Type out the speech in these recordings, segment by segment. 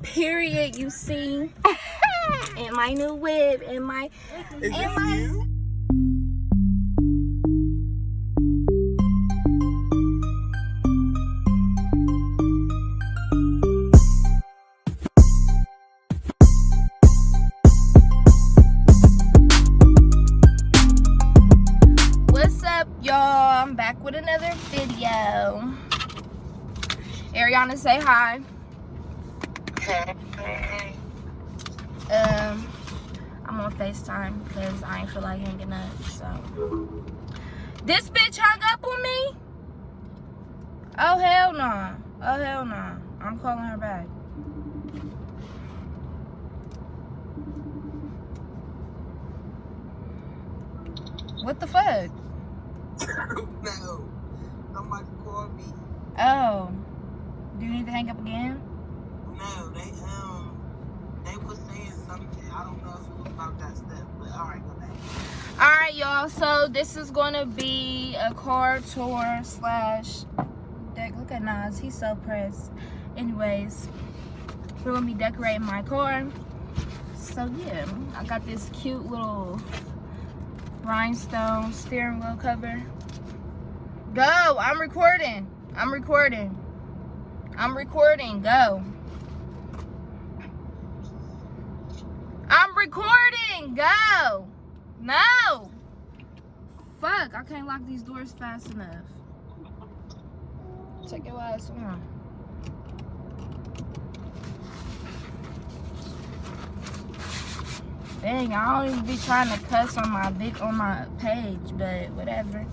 Period, you see. And my new whip and my you? What's up, y'all? I'm back with another video. Ariana, say hi. I'm on FaceTime because I ain't feel like hanging up, so. This bitch hung up on me? Oh, hell no. Oh, hell no. I'm calling her back. What the fuck? No. Somebody called me. Oh. Do you need to hang up again? No, they was saying something. I don't know if it was about that stuff, but alright, go back. Alright, y'all. So this is gonna be a car tour slash deck. Look at Nas, he's so pressed. Anyways, we're gonna be decorating my car. So yeah, I got this cute little rhinestone steering wheel cover. Go! I'm recording. I'm recording. I'm recording. Go. I'm recording. Go. No. Fuck. I can't lock these doors fast enough. Take your ass on. Dang, I don't even be trying to cuss on my page, but whatever.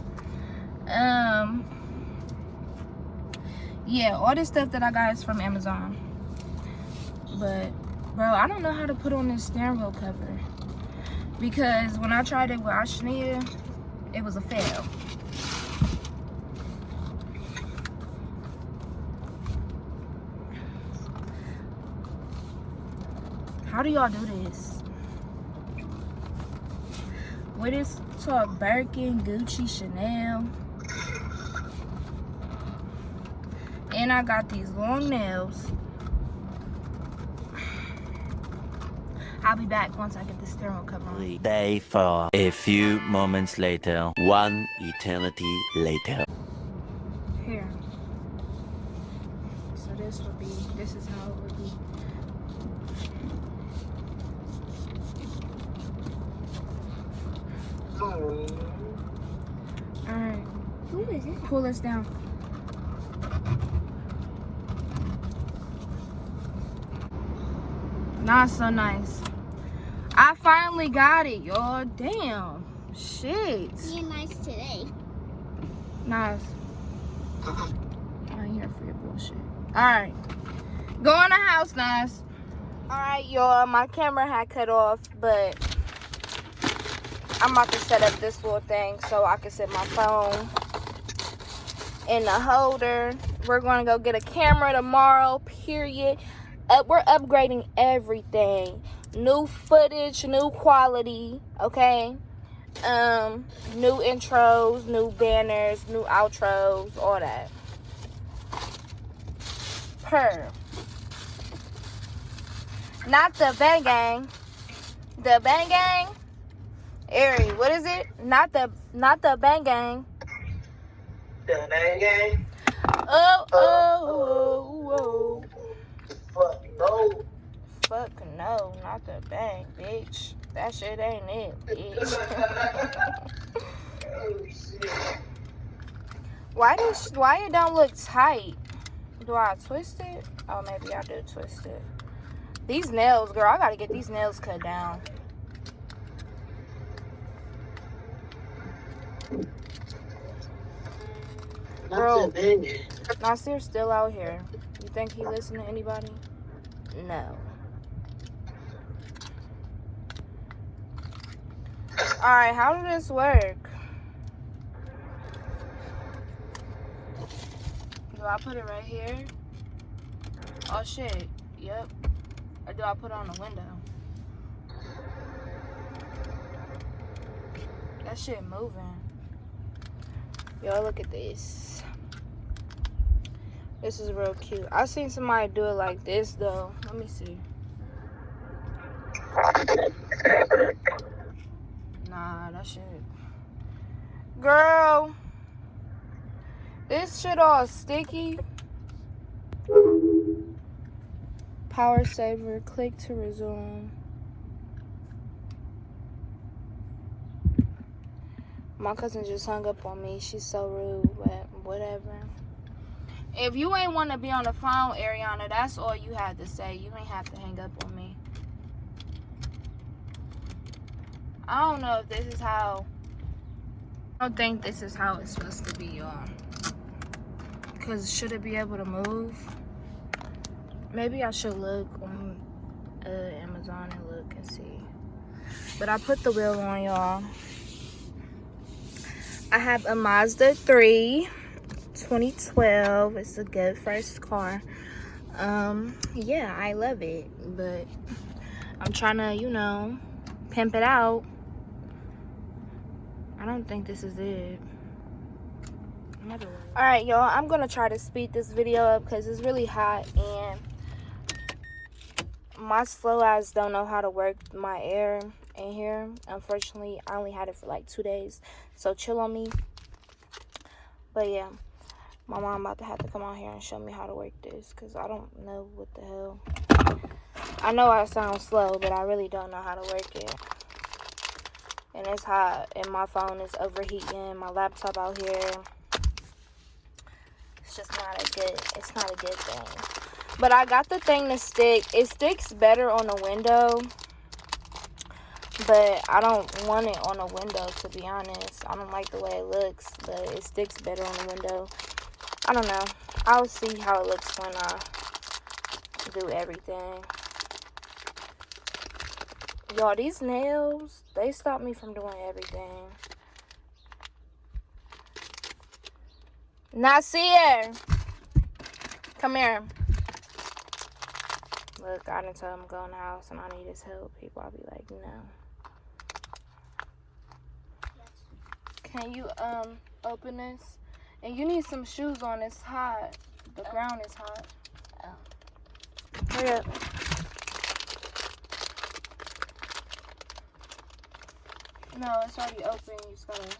Yeah, all this stuff that I got is from Amazon. But bro, I don't know how to put on this steering wheel cover because when I tried it with Ashnia, it was a fail. How do y'all do this? What is called Birkin, Gucci, Chanel. And I got these long nails. I'll be back once I get the steering wheel cover on. Day 4. A few moments later. One eternity later. Here. So this is how it would be. Alright. Who is it? Pull us down. Not so nice. I finally got it, y'all. Damn. Shit. Being nice today. Nice. I ain't here for your bullshit. Alright. Go in the house, nice. Alright, y'all. My camera had cut off, but I'm about to set up this little thing so I can set my phone in the holder. We're going to go get a camera tomorrow, period. We're upgrading everything. New footage, new quality, okay? New intros, new banners, new outros, all that. Not the bang gang. The bang gang. Ari, what is it? Not the bang gang. The bang gang? Oh. Fuck no. Fuck no, not the bang, bitch. That shit ain't it, bitch. Oh shit. Why it don't look tight? Do I twist it? Oh, maybe I do twist it. These nails, girl, I gotta get these nails cut down. Bro, Nasir's still out here. You think he listen to anybody? No. Alright, how does this work? Do I put it right here? Oh shit, yep. Or do I put it on the window? That shit moving. Y'all look at this. This is real cute. I seen somebody do it like this though. Let me see. Nah, that shit. Girl, this shit all sticky. Power saver. Click to resume. My cousin just hung up on me. She's so rude, but whatever. If you ain't want to be on the phone, Ariana, that's all you had to say. You ain't have to hang up on me. I don't know if this is how... I don't think this is how it's supposed to be, y'all. Because should it be able to move? Maybe I should look on Amazon and look and see. But I put the wheel on, y'all. I have a Mazda 3 2012. It's a good first car. Yeah, I love it, but I'm trying to, you know, pimp it out. I don't think this is it. All right, y'all, I'm gonna try to speed this video up because it's really hot and my slow ass don't know how to work my air in here. Unfortunately, I only had it for like 2 days, so chill on me. But yeah, my mom about to have to come out here and show me how to work this because I don't know what the hell. I know I sound slow, but I really don't know how to work it. And it's hot, and my phone is overheating. My laptop out here. It's just not a good. It's not a good thing. But I got the thing to stick. It sticks better on a window. But I don't want it on a window, to be honest. I don't like the way it looks, but it sticks better on the window. I don't know. I'll see how it looks when I do everything. Y'all, these nails, they stop me from doing everything. Nasir! Come here. Look, I didn't tell him to go in the house and I need his help. People, I'll be like, no. Can you open this? And you need some shoes on. It's hot. The ground is hot. Oh. Hurry up. No, it's already open. You just gotta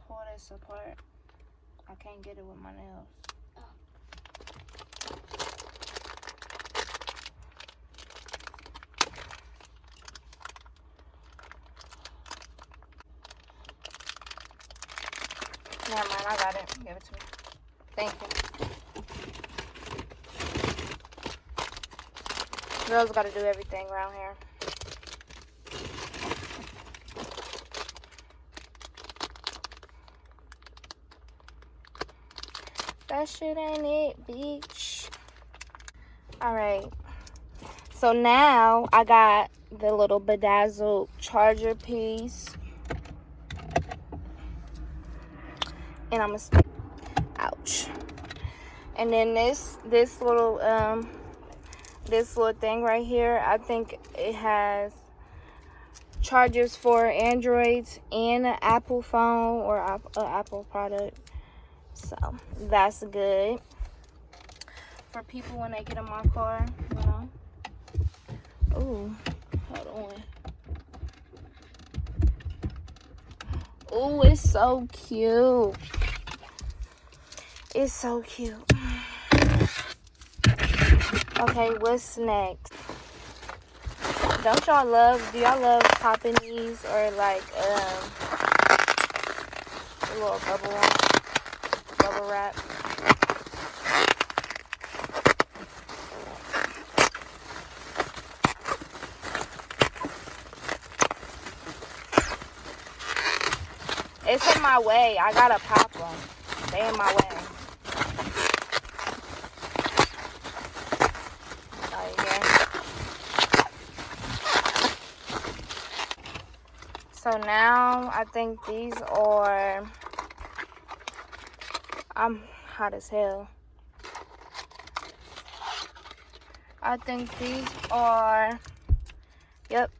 pull this apart. I can't get it with my nails. Never mind, I got it. Give it to me. Thank you. Girls gotta do everything around here. That shit ain't it, bitch. Alright. So now I got the little bedazzled charger piece. And I'm gonna stick. Ouch. And then this little thing right here, I think it has chargers for Androids and an Apple phone or an Apple product. So that's good for people when they get in my car, you know. Ooh, hold on. Ooh, it's so cute. It's so cute. Okay, what's next? Do y'all love popping these or like a little bubble wrap? It's in my way. I gotta pop them. They in my way. So now I think these are, I'm hot as hell. I think these are, yep,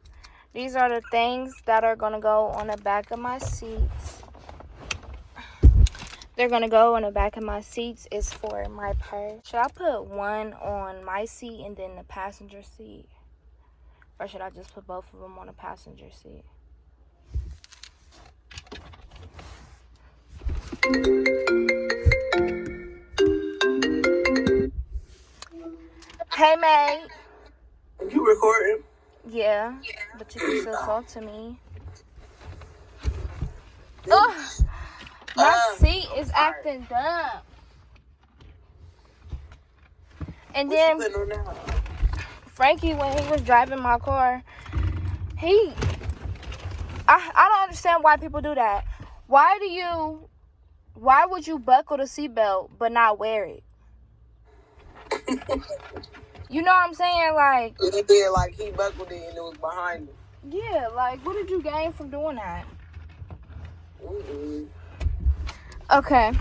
these are the things that are gonna go on the back of my seats. They're gonna go in the back of my seats. Is for my purse. Should I put one on my seat and then the passenger seat? Or should I just put both of them on the passenger seat? Hey, mate. You recording? Yeah, but you can still talk to me. Ugh, my seat is acting dumb. And then Frankie, when he was driving my car, I don't understand why people do that. Why would you buckle the seatbelt but not wear it? You know what I'm saying? Like, He did, like he buckled it and it was behind him. yeah, like, what did you gain from doing that? Mm-mm. Okay.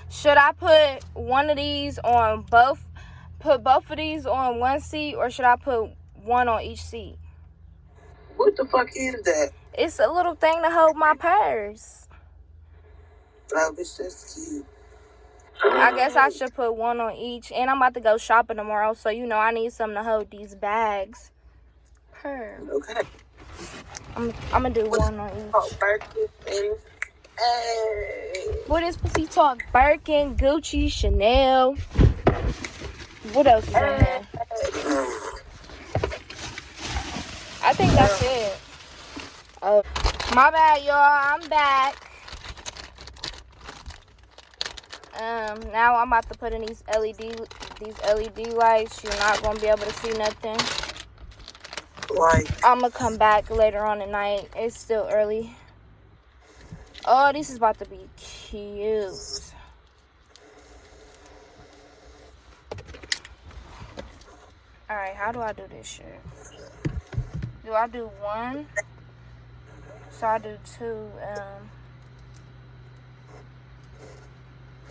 Should I put one of these on put both of these on one seat, or should I put one on each seat? What the fuck is that? It's a little thing to hold my purse. Oh, it's just cute. I guess I should put one on each. And I'm about to go shopping tomorrow, so you know I need something to hold these bags. Okay. I'm gonna do one on each. Oh, Birkin and hey. What is pussy talk? Birkin, Gucci, Chanel. What else is in there? I think that's it. Oh, my bad, y'all. I'm back. Now I'm about to put in these LED lights. You're not gonna be able to see nothing. Like, I'm gonna come back later on at night. It's still early. Oh, this is about to be cute. Alright, how do I do this shit? Do I do one? So I do two.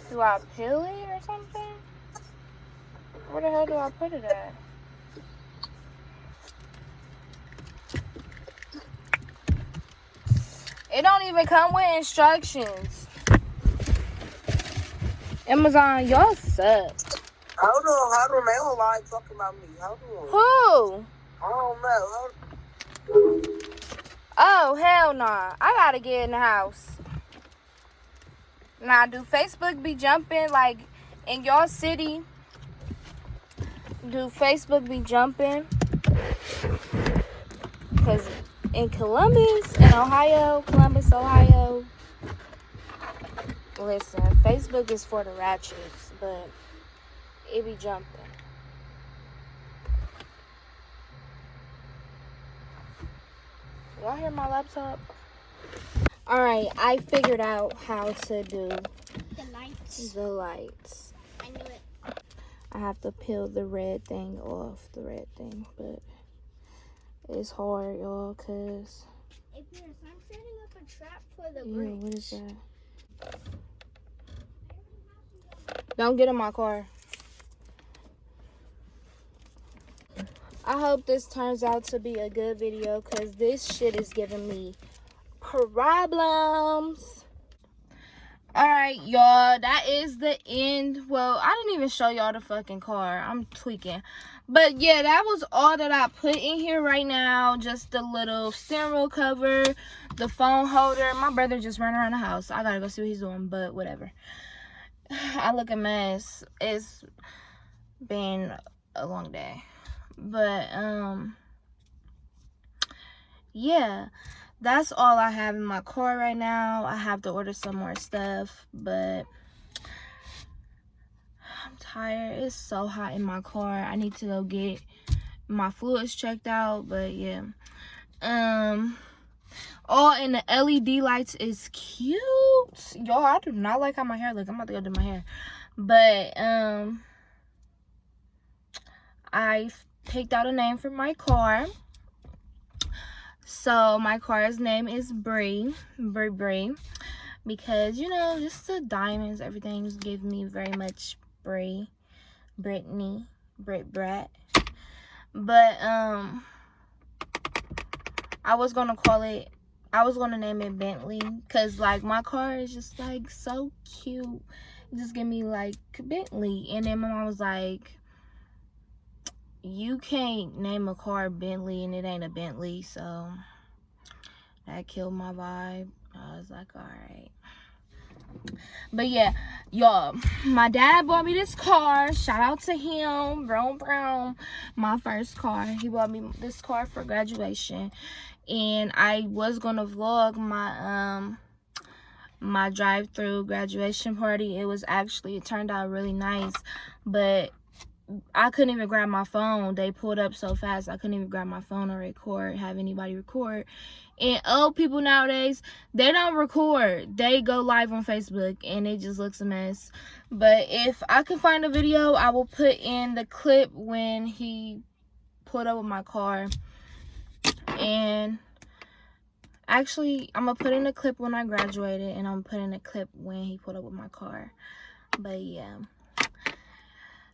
Do I peel it or something? Where the hell do I put it at? It don't even come with instructions. Amazon, y'all suck. hold on. They don't like talking about me. Hold on. Who? I don't know. Oh, hell nah. I gotta get in the house. Now, do Facebook be jumping, like, in your city? Do Facebook be jumping? Because in Columbus, Ohio, listen, Facebook is for the ratchets, but it be jumping. Y'all hear my laptop? Alright, I figured out how to do the lights. I knew it. I have to peel the red thing off, but it's hard, y'all, because... Hey, Pierce, I'm setting up a trap for the Yeah, bridge. what is that? Don't get in my car. I hope this turns out to be a good video, because this shit is giving me problems. Alright, y'all, that is the end. Well, I didn't even show y'all the fucking car. I'm tweaking. But yeah, that was all that I put in here right now. Just the little steering wheel cover, the phone holder. My brother just ran around the house. I gotta go see what he's doing, but whatever. I look a mess. It's been a long day. But, yeah. That's all I have in my car right now. I have to order some more stuff, but I'm tired. It's so hot in my car. I need to go get my fluids checked out, but yeah. All in the LED lights is cute. Y'all, I do not like how my hair looks. I'm about to go do my hair. But, I picked out a name for my car. So my car's name is Bree, because, you know, just the diamonds, everything give me very much Bree, Brittany, Brat. But I was gonna call it I was gonna name it Bentley, cause like my car is just like so cute. Just give me like Bentley. And then my mom was like, you can't name a car Bentley and it ain't a Bentley. So that killed my vibe. I was like, all right. But yeah, y'all, my dad bought me this car. Shout out to him. Vroom vroom. My first car. He bought me this car for graduation. And I was gonna vlog my my drive-through graduation party. It turned out really nice, but I couldn't even grab my phone. They pulled up so fast I couldn't even grab my phone or have anybody record. And old people nowadays, they don't record. They go live on Facebook and it just looks a mess. But if I can find a video, I will put in the clip when he pulled up with my car. And actually, I'm gonna put in a clip when I graduated, and I'm gonna put in a clip when he pulled up with my car. But yeah,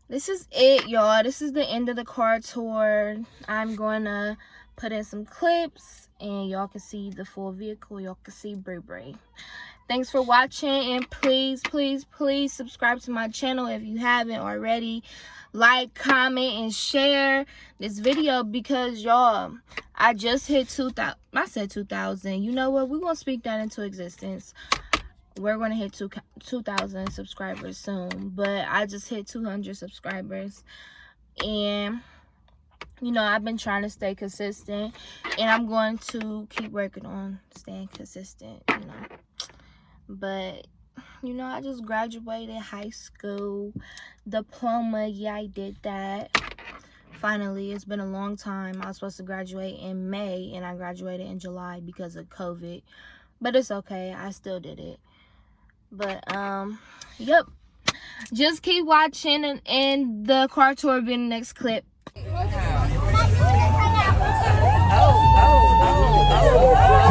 this is it, y'all. This is the end of the car tour. I'm gonna put in some clips and y'all can see the full vehicle. Y'all can see Brie Brie. Thanks for watching, and please subscribe to my channel if you haven't already. Like, comment, and share this video, because y'all, I just hit 2,000. I said 2,000. You know what? We're gonna speak that into existence. We're gonna hit 2,000 subscribers soon, but I just hit 200 subscribers, and you know, I've been trying to stay consistent, and I'm going to keep working on staying consistent, you know. But you know, I just graduated high school, diploma. Yeah, I did that. Finally, it's been a long time. I was supposed to graduate in May, and I graduated in July because of COVID. But it's okay. I still did it. But, yep. Just keep watching, and the car tour will be in the next clip. Oh.